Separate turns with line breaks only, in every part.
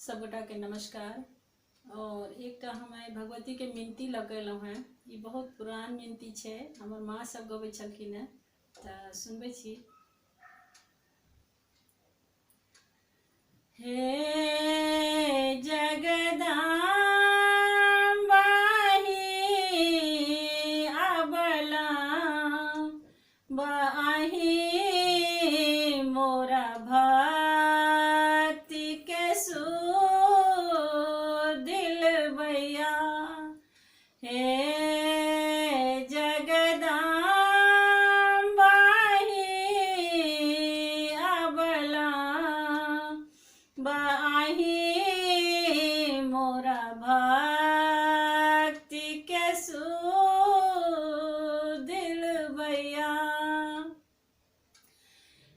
सब गोटा के नमस्कार। और एक हमें भगवती के मिनती लगेलहुँ हैं। ये बहुत पुरान मिनती है, हमर माँ सब गबै छलखिन हैं, तो सुनबै छी। हे जगदम्बाहि अबला बाहि मोरा भक्ति के दिलबैया। हे जगदम्बाहि अबला बाहि मोरा भक्ति के दिलबैया।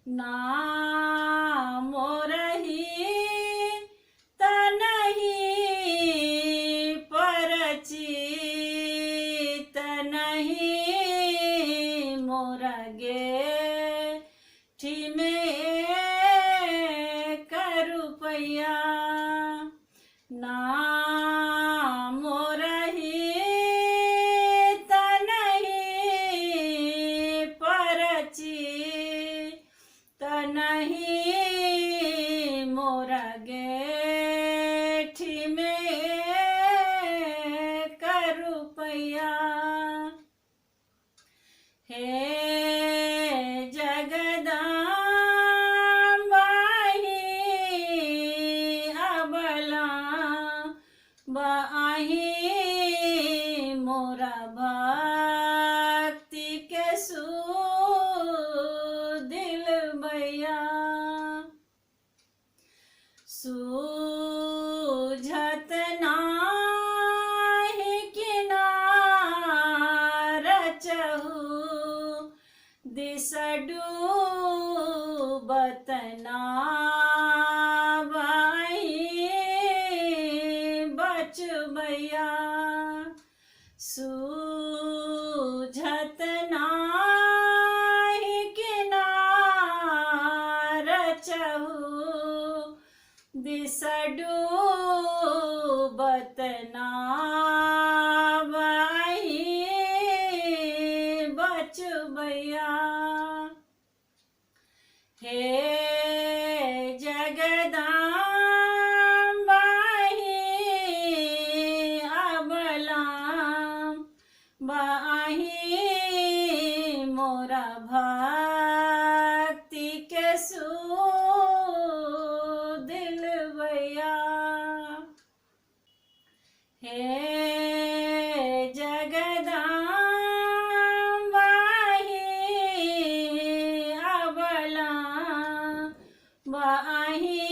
नाम मोरही तनहि परचित नहीं मोरा गेठी में रुपैया। नाम मोरही तनहि परचित नहीं मोरा गेठी में रुपैया। हे बाहि मोरा भक्ति के दिलबैया। सूझत नाहि किनार चहु दिस डूबत बचबैया। सूझत नाहि किनार चहु दिस डूबत बचबैया। हे बाहि मोरा भक्ति के दिलबैया। हे जगदम्बाहि अबला बाहि